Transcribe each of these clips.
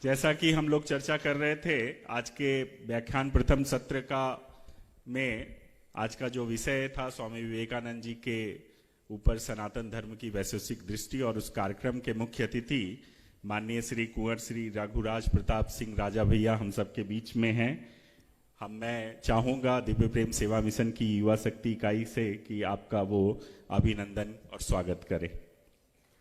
जैसा कि हम लोग चर्चा कर रहे थे आज के व्याख्यान प्रथम सत्र का में आज का जो विषय था स्वामी विवेकानंद जी के ऊपर सनातन धर्म की वैश्विक दृष्टि, और उस कार्यक्रम के मुख्य अतिथि माननीय श्री कुंवर श्री रघुराज प्रताप सिंह राजा भैया हम सबके बीच में हैं। मैं चाहूँगा दिव्य प्रेम सेवा मिशन की युवा शक्ति इकाई से कि आपका वो अभिनंदन और स्वागत करें।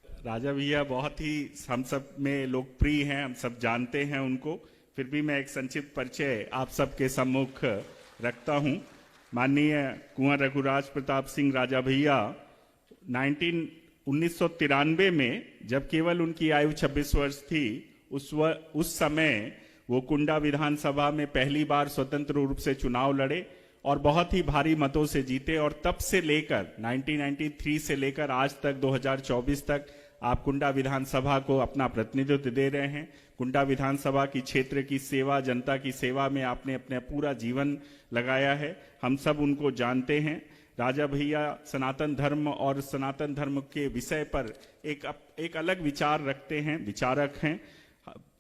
राजा भैया बहुत ही हम सब में लोकप्रिय हैं, हम सब जानते हैं उनको, फिर भी मैं एक संक्षिप्त परिचय आप सबके सम्मुख रखता हूं। माननीय कुंवर रघुराज प्रताप सिंह राजा भैया 1993 में, जब केवल उनकी आयु 26 वर्ष थी, उस समय वो कुंडा विधानसभा में पहली बार स्वतंत्र रूप से चुनाव लड़े और बहुत ही भारी मतों से जीते। और तब से लेकर 1993 से लेकर आज तक 2024 तक आप कुंडा विधानसभा को अपना प्रतिनिधित्व दे रहे हैं। कुंडा विधानसभा की क्षेत्र की सेवा, जनता की सेवा में आपने अपना पूरा जीवन लगाया है, हम सब उनको जानते हैं। राजा भैया सनातन धर्म और सनातन धर्म के विषय पर एक अलग विचार रखते हैं, विचारक हैं।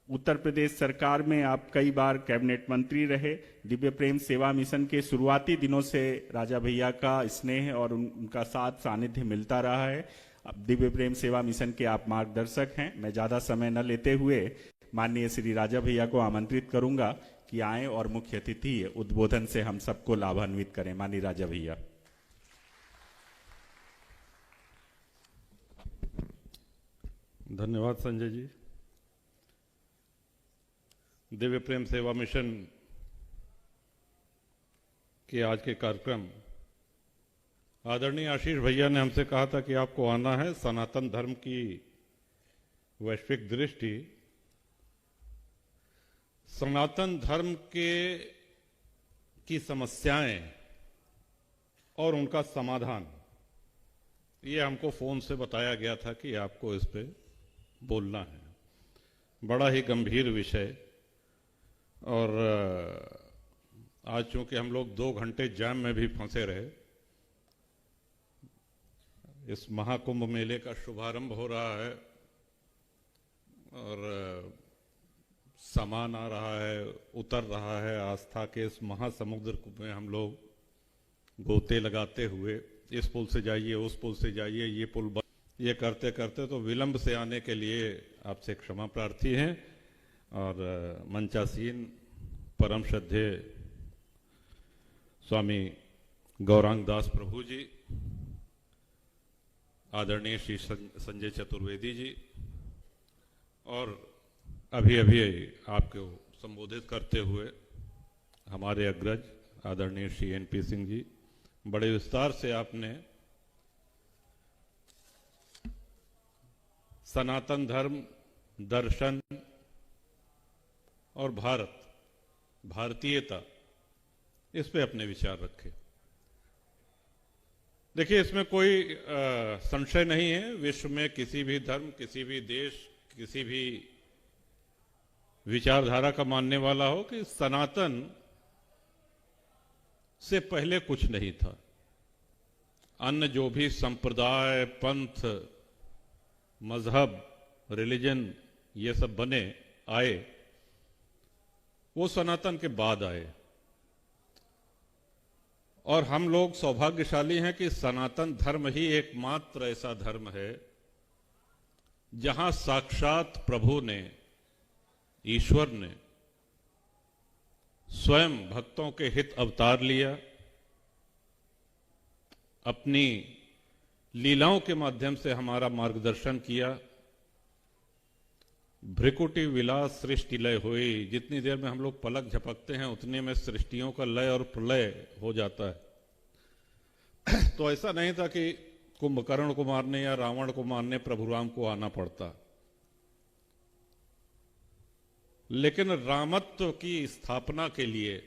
उत्तर प्रदेश सरकार में आप कई बार कैबिनेट मंत्री रहे। दिव्य प्रेम सेवा मिशन के शुरुआती दिनों से राजा भैया का स्नेह और उनका साथ सानिध्य मिलता रहा है। अब दिव्य प्रेम सेवा मिशन के आप मार्गदर्शक हैं। मैं ज्यादा समय न लेते हुए माननीय श्री राजा भैया को आमंत्रित करूंगा कि आए और मुख्य अतिथि उद्बोधन से हम सबको लाभान्वित करें। माननीय राजा भैया। धन्यवाद संजय जी। दिव्य प्रेम सेवा मिशन के आज के कार्यक्रम, आदरणीय आशीष भैया ने हमसे कहा था कि आपको आना है। सनातन धर्म की वैश्विक दृष्टि, सनातन धर्म की समस्याएं और उनका समाधान, ये हमको फोन से बताया गया था कि आपको इस पे बोलना है। बड़ा ही गंभीर विषय, और आज चूंकि हम लोग 2 घंटे जाम में भी फंसे रहे, इस महाकुंभ मेले का शुभारंभ हो रहा है और सामान आ रहा है, उतर रहा है। आस्था के इस महासमुद्र में हम लोग गोते लगाते हुए इस पुल से जाइए, उस पुल से जाइए, ये पुल ये करते करते तो विलंब से आने के लिए आपसे क्षमा प्रार्थी हैं। और मंचासीन परम श्रद्धेय स्वामी गौरांग दास प्रभु जी, आदरणीय श्री संजय चतुर्वेदी जी, और अभी अभी आपको संबोधित करते हुए हमारे अग्रज आदरणीय श्री NP सिंह जी, बड़े विस्तार से आपने सनातन धर्म, दर्शन और भारतीयता, इस पे अपने विचार रखे। देखिए, इसमें कोई संशय नहीं है, विश्व में किसी भी धर्म, किसी भी देश, किसी भी विचारधारा का मानने वाला हो कि सनातन से पहले कुछ नहीं था। अन्य जो भी संप्रदाय, पंथ, मजहब, रिलीजन, ये सब बने आए, वो सनातन के बाद आए। और हम लोग सौभाग्यशाली हैं कि सनातन धर्म ही एकमात्र ऐसा धर्म है जहां साक्षात प्रभु ने, ईश्वर ने स्वयं भक्तों के हित अवतार लिया, अपनी लीलाओं के माध्यम से हमारा मार्गदर्शन किया। भ्रिकुटी विलास सृष्टि लय हुई। जितनी देर में हम लोग पलक झपकते हैं उतने में सृष्टियों का लय और प्रलय हो जाता है। तो ऐसा नहीं था कि कुंभकर्ण को मारने या रावण को मारने प्रभु राम को आना पड़ता, लेकिन रामत्व की स्थापना के लिए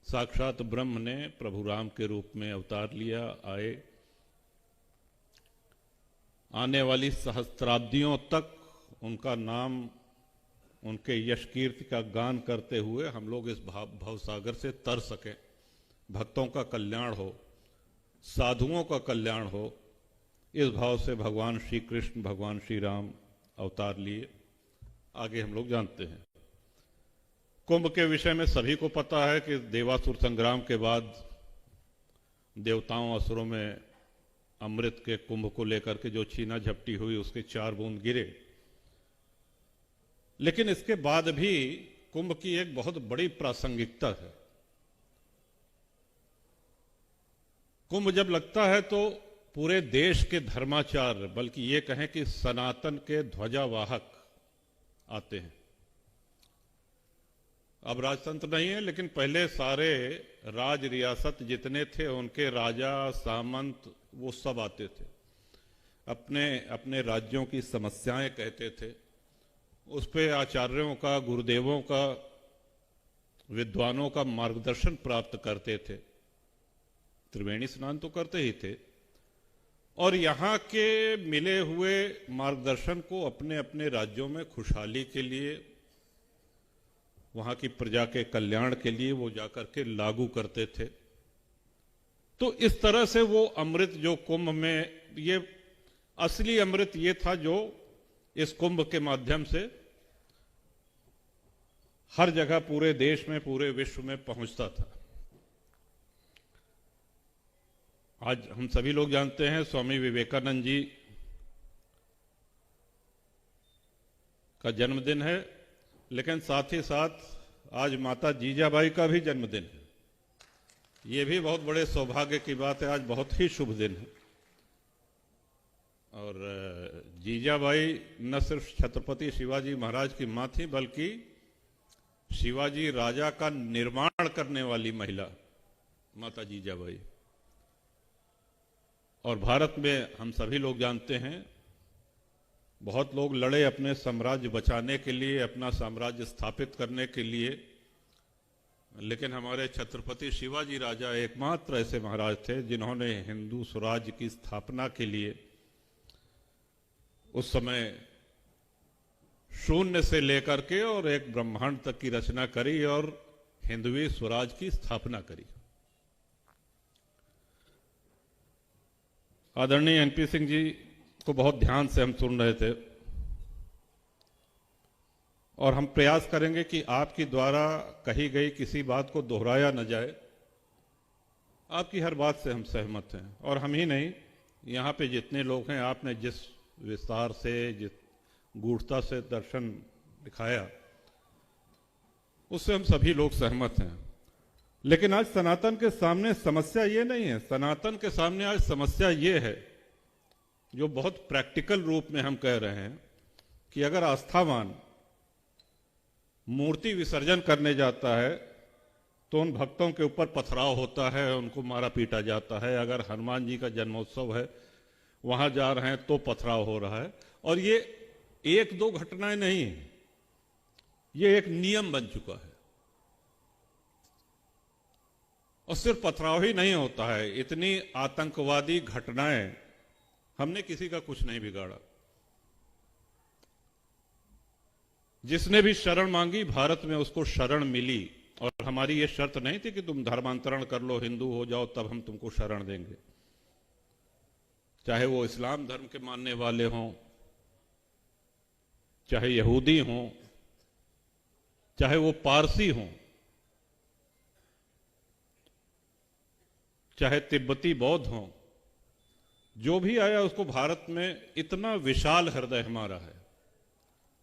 साक्षात ब्रह्म ने प्रभु राम के रूप में अवतार लिया, आए। आने वाली सहस्त्राब्दियों तक उनका नाम, उनके यश कीर्ति का गान करते हुए हम लोग इस भवसागर से तर सकें, भक्तों का कल्याण हो, साधुओं का कल्याण हो, इस भाव से भगवान श्री कृष्ण, भगवान श्री राम अवतार लिए। आगे हम लोग जानते हैं। कुंभ के विषय में सभी को पता है कि देवासुर संग्राम के बाद देवताओं असुरों में अमृत के कुंभ को लेकर के जो छीना झपटी हुई, उसके 4 बूंद गिरे। लेकिन इसके बाद भी कुंभ की एक बहुत बड़ी प्रासंगिकता है। कुंभ जब लगता है तो पूरे देश के धर्माचार्य, बल्कि ये कहें कि सनातन के ध्वजावाहक आते हैं। अब राजतंत्र नहीं है, लेकिन पहले सारे राज रियासत जितने थे उनके राजा सामंत वो सब आते थे, अपने अपने राज्यों की समस्याएं कहते थे, उस पे आचार्यों का, गुरुदेवों का, विद्वानों का मार्गदर्शन प्राप्त करते थे। त्रिवेणी स्नान तो करते ही थे, और यहां के मिले हुए मार्गदर्शन को अपने अपने राज्यों में खुशहाली के लिए, वहां की प्रजा के कल्याण के लिए वो जाकर के लागू करते थे। तो इस तरह से वो अमृत जो कुंभ में, ये असली अमृत ये था जो इस कुंभ के माध्यम से हर जगह पूरे देश में, पूरे विश्व में पहुंचता था। आज हम सभी लोग जानते हैं स्वामी विवेकानंद जी का जन्मदिन है, लेकिन साथ ही साथ आज माता जीजाबाई का भी जन्मदिन है। ये भी बहुत बड़े सौभाग्य की बात है, आज बहुत ही शुभ दिन है। और जीजाबाई न सिर्फ छत्रपति शिवाजी महाराज की मां थी, बल्कि शिवाजी राजा का निर्माण करने वाली महिला माता जीजाबाई। और भारत में हम सभी लोग जानते हैं बहुत लोग लड़े अपने साम्राज्य बचाने के लिए, अपना साम्राज्य स्थापित करने के लिए, लेकिन हमारे छत्रपति शिवाजी राजा एकमात्र ऐसे महाराज थे जिन्होंने हिंदू स्वराज्य की स्थापना के लिए उस समय शून्य से लेकर के और एक ब्रह्मांड तक की रचना करी और हिंदवी स्वराज की स्थापना करी। आदरणीय एनपी सिंह जी को बहुत ध्यान से हम सुन रहे थे, और हम प्रयास करेंगे कि आपकी द्वारा कही गई किसी बात को दोहराया न जाए। आपकी हर बात से हम सहमत हैं, और हम ही नहीं, यहाँ पे जितने लोग हैं, आपने जिस विस्तार से, जिस गूढ़ता से दर्शन दिखाया, उससे हम सभी लोग सहमत हैं। लेकिन आज सनातन के सामने समस्या ये नहीं है। सनातन के सामने आज समस्या ये है, जो बहुत प्रैक्टिकल रूप में हम कह रहे हैं, कि अगर आस्थावान मूर्ति विसर्जन करने जाता है तो उन भक्तों के ऊपर पथराव होता है, उनको मारा पीटा जाता है। अगर हनुमान जी का जन्मोत्सव है, वहां जा रहे हैं तो पथराव हो रहा है। और ये 1-2 घटनाएं नहीं, ये एक नियम बन चुका है। और सिर्फ पथराव ही नहीं होता है, इतनी आतंकवादी घटनाएं, हमने किसी का कुछ नहीं बिगाड़ा। जिसने भी शरण मांगी भारत में उसको शरण मिली, और हमारी ये शर्त नहीं थी कि तुम धर्मांतरण कर लो, हिंदू हो जाओ, तब हम तुमको शरण देंगे। चाहे वो इस्लाम धर्म के मानने वाले हों, चाहे यहूदी हों, चाहे वो पारसी हों, चाहे तिब्बती बौद्ध हों, जो भी आया उसको भारत में इतना विशाल हृदय हमारा है।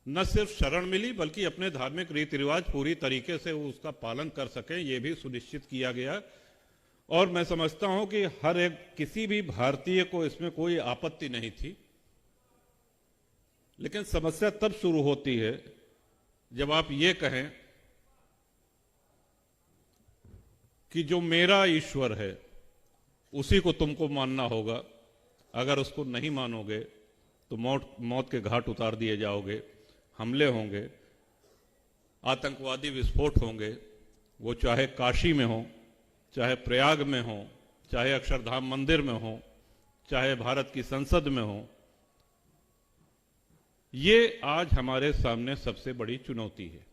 न सिर्फ शरण मिली, बल्कि अपने धार्मिक रीति रिवाज पूरी तरीके से वो उसका पालन कर सके, ये भी सुनिश्चित किया गया। और मैं समझता हूं कि हर एक, किसी भी भारतीय को इसमें कोई आपत्ति नहीं थी। लेकिन समस्या तब शुरू होती है जब आप ये कहें कि जो मेरा ईश्वर है उसी को तुमको मानना होगा, अगर उसको नहीं मानोगे तो मौत के घाट उतार दिए जाओगे, हमले होंगे, आतंकवादी विस्फोट होंगे, वो चाहे काशी में हो, चाहे प्रयाग में हो, चाहे अक्षरधाम मंदिर में हो, चाहे भारत की संसद में हो। ये आज हमारे सामने सबसे बड़ी चुनौती है।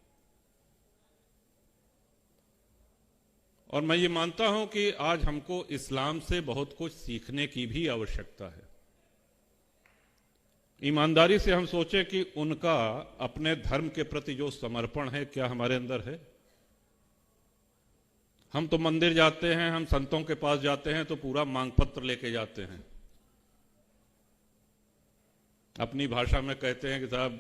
और मैं ये मानता हूं कि आज हमको इस्लाम से बहुत कुछ सीखने की भी आवश्यकता है। ईमानदारी से हम सोचें कि उनका अपने धर्म के प्रति जो समर्पण है क्या हमारे अंदर है? हम तो मंदिर जाते हैं, हम संतों के पास जाते हैं तो पूरा मांग पत्र लेके जाते हैं, अपनी भाषा में कहते हैं कि साहब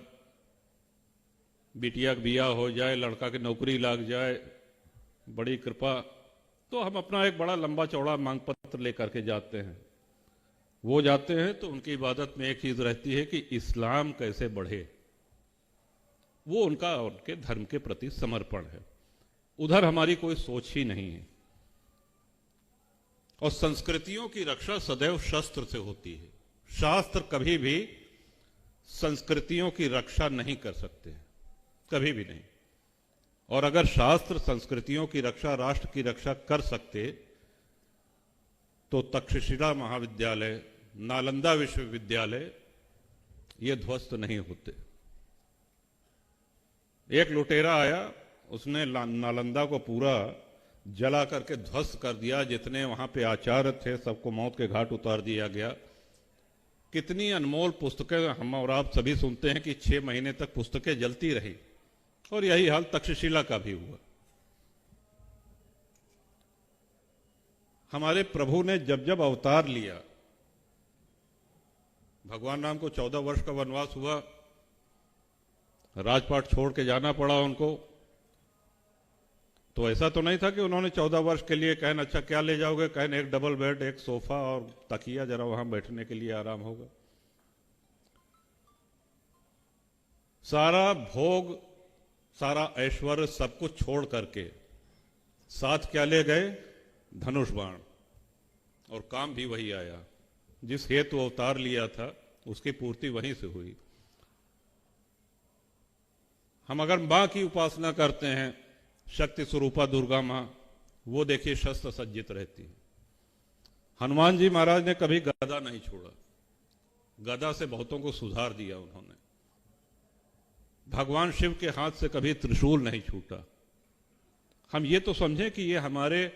बिटिया का बिया हो जाए, लड़का की नौकरी लग जाए, बड़ी कृपा। तो हम अपना एक बड़ा लंबा चौड़ा मांग पत्र लेकर के जाते हैं। वो जाते हैं तो उनकी इबादत में एक चीज रहती है कि इस्लाम कैसे बढ़े, वो उनका उनके धर्म के प्रति समर्पण है। उधर हमारी कोई सोच ही नहीं है। और संस्कृतियों की रक्षा सदैव शस्त्र से होती है। शास्त्र कभी भी संस्कृतियों की रक्षा नहीं कर सकते, कभी भी नहीं। और अगर शास्त्र संस्कृतियों की रक्षा, राष्ट्र की रक्षा कर सकते तो तक्षशिला महाविद्यालय, नालंदा विश्वविद्यालय ये ध्वस्त नहीं होते। एक लुटेरा आया, उसने नालंदा को पूरा जला करके ध्वस्त कर दिया। जितने वहां पे आचार्य थे सबको मौत के घाट उतार दिया गया। कितनी अनमोल पुस्तकें हम और आप सभी सुनते हैं कि 6 महीने तक पुस्तकें जलती रही, और यही हाल तक्षशिला का भी हुआ। हमारे प्रभु ने जब जब अवतार लिया, भगवान राम को 14 वर्ष का वनवास हुआ, राजपाट छोड़ के जाना पड़ा उनको। तो ऐसा तो नहीं था कि उन्होंने 14 वर्ष के लिए कहन अच्छा क्या ले जाओगे, कहन एक डबल बेड, एक सोफा और तकिया, जरा वहां बैठने के लिए आराम होगा। सारा भोग, सारा ऐश्वर्य सब कुछ छोड़ करके साथ क्या ले गए? धनुष बाण। और काम भी वही आया, जिस हेतु अवतार लिया था उसकी पूर्ति वहीं से हुई। हम अगर मां की उपासना करते हैं, शक्ति स्वरूपा दुर्गा मां, वो देखिए शस्त्र सज्जित रहती है। हनुमान जी महाराज ने कभी गदा नहीं छोड़ा, गदा से बहुतों को सुधार दिया उन्होंने। भगवान शिव के हाथ से कभी त्रिशूल नहीं छूटा। हम ये तो समझें कि ये हमारे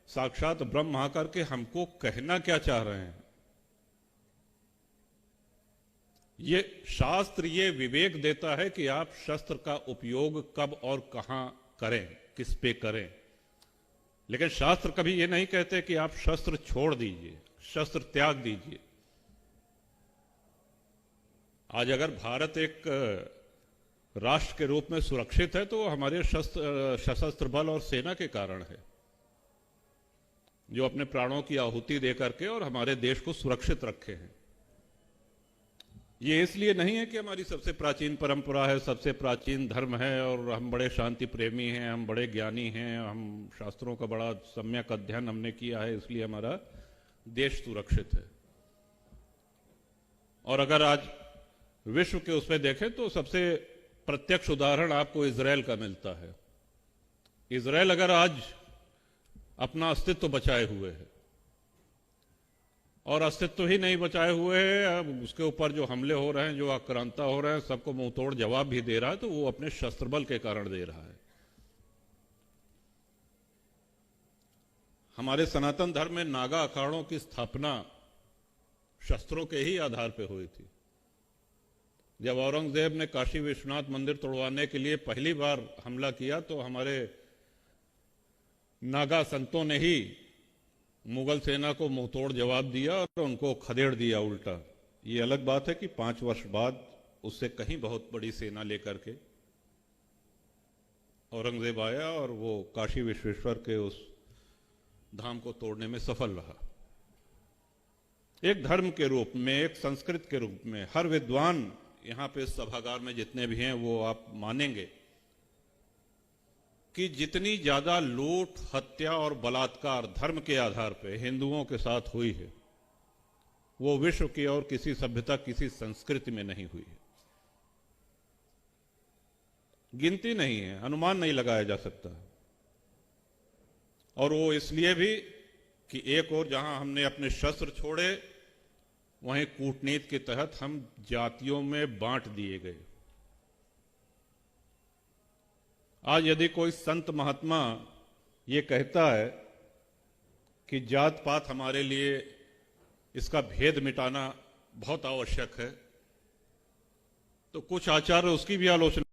साक्षात ब्रह्म आकर के हमको कहना क्या चाह रहे हैं। ये शास्त्र ये विवेक देता है कि आप शस्त्र का उपयोग कब और कहां करें, किस पे करें। लेकिन शास्त्र कभी ये नहीं कहते कि आप शस्त्र छोड़ दीजिए, शस्त्र त्याग दीजिए। आज अगर भारत एक राष्ट्र के रूप में सुरक्षित है तो हमारे सशस्त्र बल और सेना के कारण है, जो अपने प्राणों की आहुति दे करके और हमारे देश को सुरक्षित रखे हैं। ये इसलिए नहीं है कि हमारी सबसे प्राचीन परंपरा है, सबसे प्राचीन धर्म है और हम बड़े शांति प्रेमी हैं, हम बड़े ज्ञानी हैं, हम शास्त्रों का बड़ा सम्यक अध्ययन हमने किया है, इसलिए हमारा देश सुरक्षित है। और अगर आज विश्व के उसमें देखें तो सबसे प्रत्यक्ष उदाहरण आपको इजराइल का मिलता है। इजराइल अगर आज अपना अस्तित्व बचाए हुए है, और अस्तित्व ही नहीं बचाए हुए है, अब उसके ऊपर जो हमले हो रहे हैं, जो आक्रांता हो रहे हैं, सबको मुंह तोड़ जवाब भी दे रहा है, तो वो अपने शस्त्र बल के कारण दे रहा है। हमारे सनातन धर्म में नागा अखाड़ों की स्थापना शस्त्रों के ही आधार पर हुई थी। जब औरंगजेब ने काशी विश्वनाथ मंदिर तोड़वाने के लिए पहली बार हमला किया तो हमारे नागा संतों ने ही मुगल सेना को मुंहतोड़ जवाब दिया और उनको खदेड़ दिया उल्टा। ये अलग बात है कि 5 वर्ष बाद उससे कहीं बहुत बड़ी सेना लेकर के औरंगजेब आया और वो काशी विश्वेश्वर के उस धाम को तोड़ने में सफल रहा। एक धर्म के रूप में, एक संस्कृति के रूप में हर विद्वान यहां पे इस सभागार में जितने भी हैं वो आप मानेंगे कि जितनी ज्यादा लूट, हत्या और बलात्कार धर्म के आधार पर हिंदुओं के साथ हुई है, वो विश्व की और किसी सभ्यता, किसी संस्कृति में नहीं हुई है। गिनती नहीं है, अनुमान नहीं लगाया जा सकता। और वो इसलिए भी कि एक और जहां हमने अपने शस्त्र छोड़े, वहीं कूटनीति के तहत हम जातियों में बांट दिए गए। आज यदि कोई संत महात्मा ये कहता है कि जात पात हमारे लिए इसका भेद मिटाना बहुत आवश्यक है, तो कुछ आचार्य उसकी भी आलोचना